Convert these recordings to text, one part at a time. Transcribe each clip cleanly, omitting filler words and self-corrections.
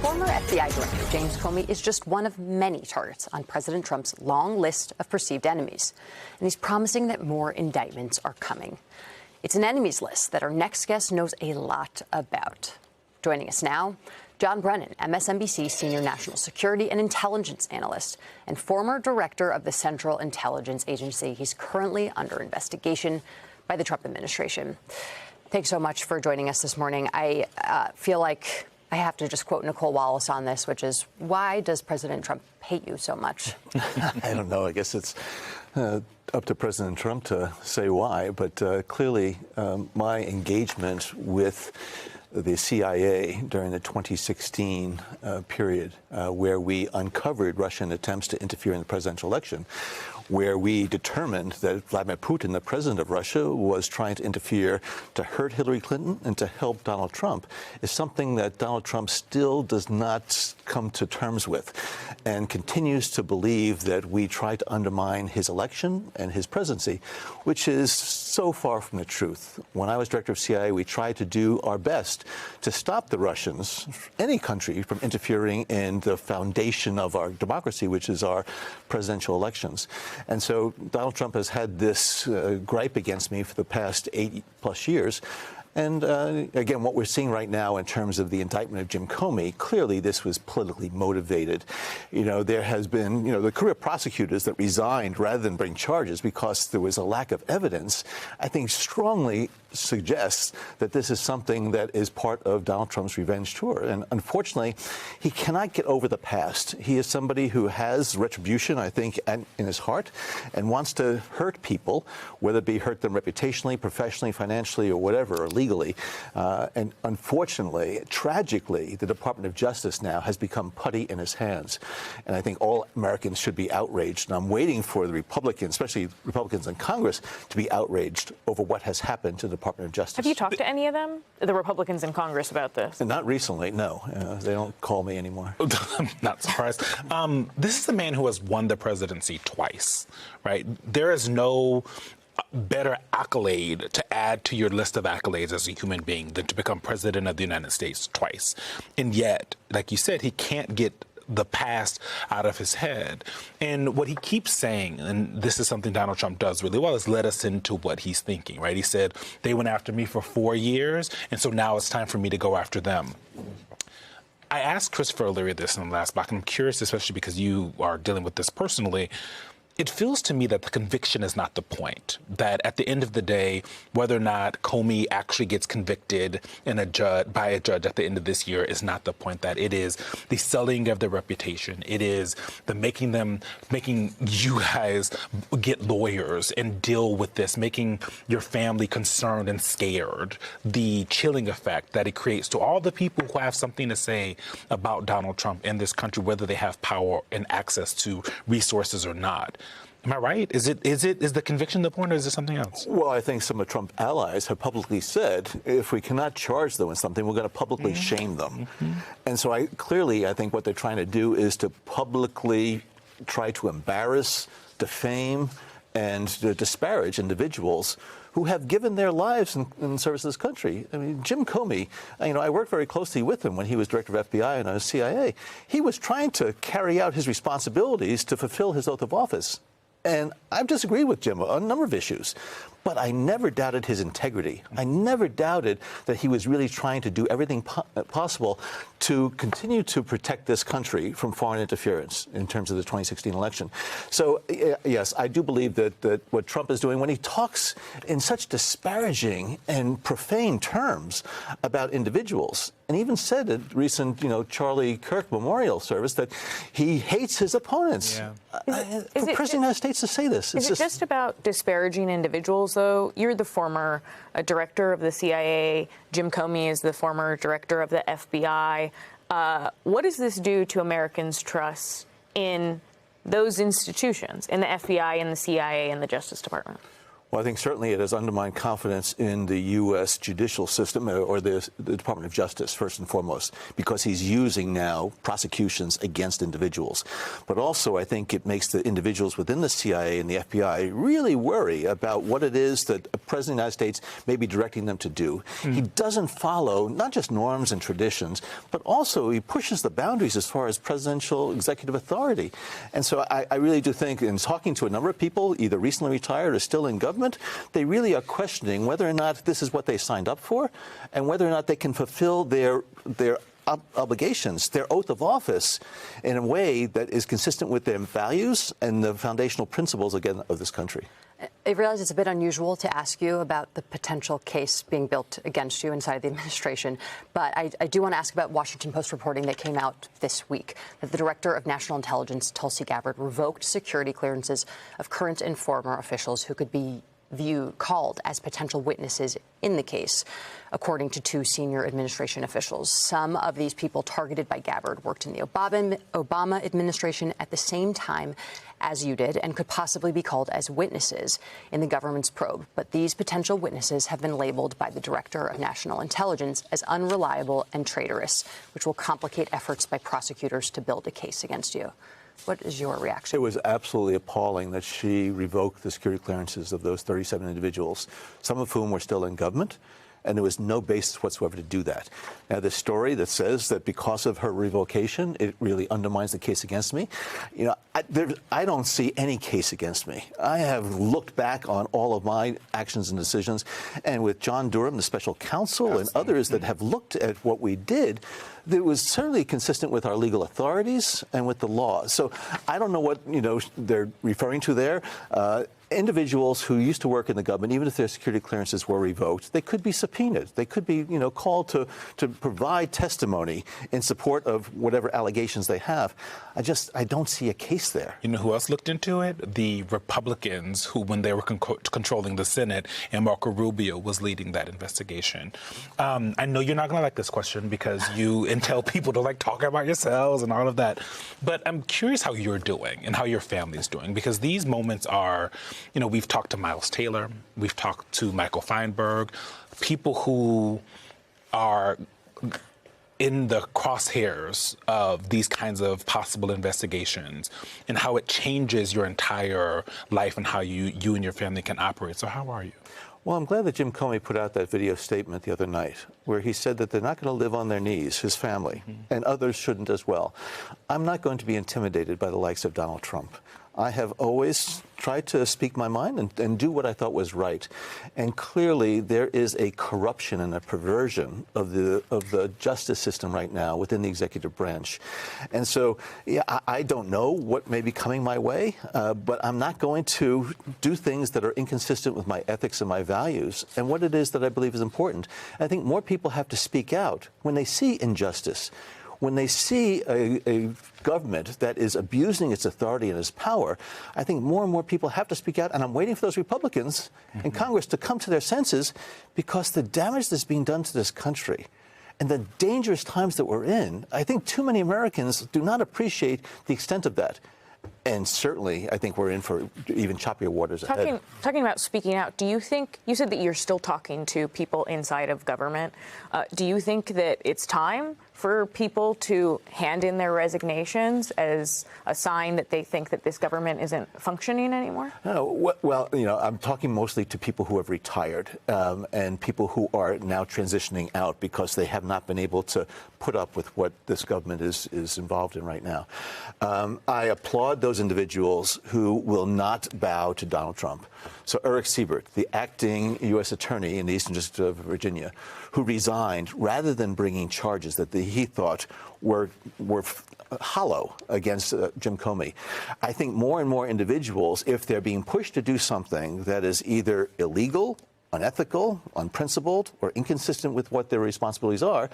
Former FBI Director James Comey is just one of many targets on President Trump's long list of perceived enemies, and he's promising that more indictments are coming. It's an enemies list that our next guest knows a lot about. Joining us now, John Brennan, MSNBC senior national security and intelligence analyst and former director of the Central Intelligence Agency. He's currently under investigation by the Trump administration. Thanks so much for joining us this morning. I feel like I have to just quote Nicole Wallace on this, which is, why does President Trump hate you so much? I don't know. I guess it's up to President Trump to say why. But clearly, my engagement with the CIA during the 2016 period, where we uncovered Russian attempts to interfere in the presidential election, where we determined that Vladimir Putin, the president of Russia, was trying to interfere to hurt Hillary Clinton and to help Donald Trump, is something that Donald Trump still does not come to terms with and continues to believe that we tried to undermine his election and his presidency, which is so far from the truth. When I was director of CIA, we tried to do our best to stop the Russians, any country, from interfering in the foundation of our democracy, which is our presidential elections. And so Donald Trump has had this gripe against me for the past 8+ years. And again, what we're seeing right now in terms of the indictment of Jim Comey, clearly this was politically motivated. You know, there has been, the career prosecutors that resigned rather than bring charges because there was a lack of evidence, I think strongly suggests that this is something that is part of Donald Trump's revenge tour. And unfortunately, he cannot get over the past. He is somebody who has retribution, I think, in his heart and wants to hurt people, whether it be hurt them reputationally, professionally, financially, or whatever, or legally. And unfortunately, tragically, the Department of Justice now has become putty in his hands. And I think all Americans should be outraged. And I'm waiting for the Republicans, especially Republicans in Congress, to be outraged over what has happened to the Department of Justice. Have you talked to any of them, the Republicans in Congress, about this? Not recently, no. They don't call me anymore. I'm not surprised. This is a man who has won the presidency twice, right? There is no better accolade to add to your list of accolades as a human being than to become president of the United States twice. And yet, like you said, he can't get the past out of his head. And what he keeps saying, and this is something Donald Trump does really well, is let us into what he's thinking, right? He said, they went after me for 4 years, and so now it's time for me to go after them. I asked Christopher O'Leary this in the last block, and I'm curious, especially because you are dealing with this personally. It feels to me that the conviction is not the point, that at the end of the day, whether or not Comey actually gets convicted by a judge at the end of this year is not the point, that it is the selling of their reputation. It is the making you guys get lawyers and deal with this, making your family concerned and scared, the chilling effect that it creates to all the people who have something to say about Donald Trump in this country, whether they have power and access to resources or not. Am I right? Is the conviction the point, or is it something else? Well, I think some of Trump's allies have publicly said, if we cannot charge them with something, we're going to publicly shame them. And so I think what they're trying to do is to publicly try to embarrass, defame, and to disparage individuals who have given their lives in service to this country. I mean, Jim Comey, I worked very closely with him when he was director of FBI and I was CIA. He was trying to carry out his responsibilities to fulfill his oath of office. And I've disagreed with Jim on a number of issues, but I never doubted his integrity. I never doubted that he was really trying to do everything possible to continue to protect this country from foreign interference in terms of the 2016 election. So, yes, I do believe that what Trump is doing when he talks in such disparaging and profane terms about individuals, and even said at recent, Charlie Kirk memorial service that he hates his opponents. Yeah. For the President of the United States to say this. Is it just about disparaging individuals, though? You're the former director of the CIA. Jim Comey is the former director of the FBI. What does this do to Americans' trust in those institutions, in the FBI and the CIA and the Justice Department? Well, I think certainly it has undermined confidence in the U.S. judicial system or the Department of Justice, first and foremost, because he's using now prosecutions against individuals. But also, I think it makes the individuals within the CIA and the FBI really worry about what it is that a president of the United States may be directing them to do. He doesn't follow not just norms and traditions, but also he pushes the boundaries as far as presidential executive authority. And so I really do think, in talking to a number of people, either recently retired or still in government, they really are questioning whether or not this is what they signed up for and whether or not they can fulfill their obligations, their oath of office, in a way that is consistent with their values and the foundational principles, again, of this country. I realize it's a bit unusual to ask you about the potential case being built against you inside the administration, but I do want to ask about Washington Post reporting that came out this week that the Director of National Intelligence, Tulsi Gabbard, revoked security clearances of current and former officials who could be called as potential witnesses in the case, according to two senior administration officials. Some of these people targeted by Gabbard worked in the Obama administration at the same time as you did and could possibly be called as witnesses in the government's probe. But these potential witnesses have been labeled by the Director of National Intelligence as unreliable and traitorous, which will complicate efforts by prosecutors to build a case against you. What is your reaction? It was absolutely appalling that she revoked the security clearances of those 37 individuals, some of whom were still in government, and there was no basis whatsoever to do that. Now, the story that says that because of her revocation, it really undermines the case against me, I don't see any case against me. I have looked back on all of my actions and decisions, and with John Durham, the special counsel, and others that have looked at what we did, that was certainly consistent with our legal authorities and with the law. So I don't know what they're referring to there. Individuals who used to work in the government, even if their security clearances were revoked, they could be subpoenaed. They could be, called to provide testimony in support of whatever allegations they have. I don't see a case there. You know who else looked into it? The Republicans who, when they were controlling the Senate, and Marco Rubio was leading that investigation. I know you're not going to like this question because you tell people to talk about yourselves and all of that. But I'm curious how you're doing and how your family's doing, because these moments are, we've talked to Miles Taylor, we've talked to Michael Feinberg, people who are in the crosshairs of these kinds of possible investigations and how it changes your entire life and how you and your family can operate. So how are you? Well, I'm glad that Jim Comey put out that video statement the other night where he said that they're not going to live on their knees, his family, and others shouldn't as well. I'm not going to be intimidated by the likes of Donald Trump. I have always tried to speak my mind and do what I thought was right. And clearly there is a corruption and a perversion of the justice system right now within the executive branch. And so, I don't know what may be coming my way, but I'm not going to do things that are inconsistent with my ethics and my values and what it is that I believe is important. I think more people have to speak out when they see injustice. When they see a government that is abusing its authority and its power, I think more and more people have to speak out. And I'm waiting for those Republicans in Congress to come to their senses, because the damage that's being done to this country and the dangerous times that we're in, I think too many Americans do not appreciate the extent of that. And certainly, I think we're in for even choppier waters ahead. Talking about speaking out, do you think, you said that you're still talking to people inside of government. Do you think that it's time for people to hand in their resignations as a sign that they think that this government isn't functioning anymore? No, well, I'm talking mostly to people who have retired and people who are now transitioning out because they have not been able to put up with what this government is involved in right now. I applaud those individuals who will not bow to Donald Trump. So Eric Siebert, the acting U.S. attorney in the Eastern District of Virginia, who resigned rather than bringing charges that he thought were hollow against Jim Comey. I think more and more individuals, if they're being pushed to do something that is either illegal unethical, unprincipled, or inconsistent with what their responsibilities are,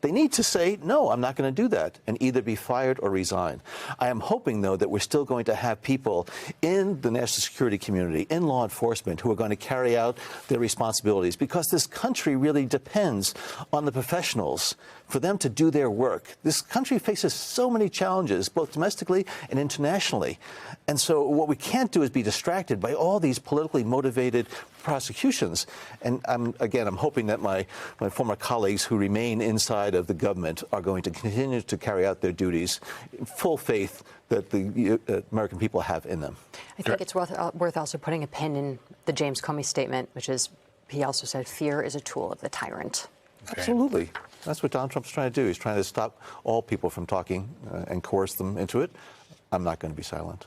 they need to say, no, I'm not going to do that, and either be fired or resign. I am hoping, though, that we're still going to have people in the national security community, in law enforcement, who are going to carry out their responsibilities, because this country really depends on the professionals for them to do their work. This country faces so many challenges, both domestically and internationally. And so what we can't do is be distracted by all these politically motivated prosecutions. And I'm hoping that my former colleagues who remain inside of the government are going to continue to carry out their duties in full faith that the American people have in them. I think it's worth also putting a pin in the James Comey statement, which is, he also said, fear is a tool of the tyrant. Absolutely. That's what Donald Trump's trying to do. He's trying to stop all people from talking and coerce them into it. I'm not going to be silent.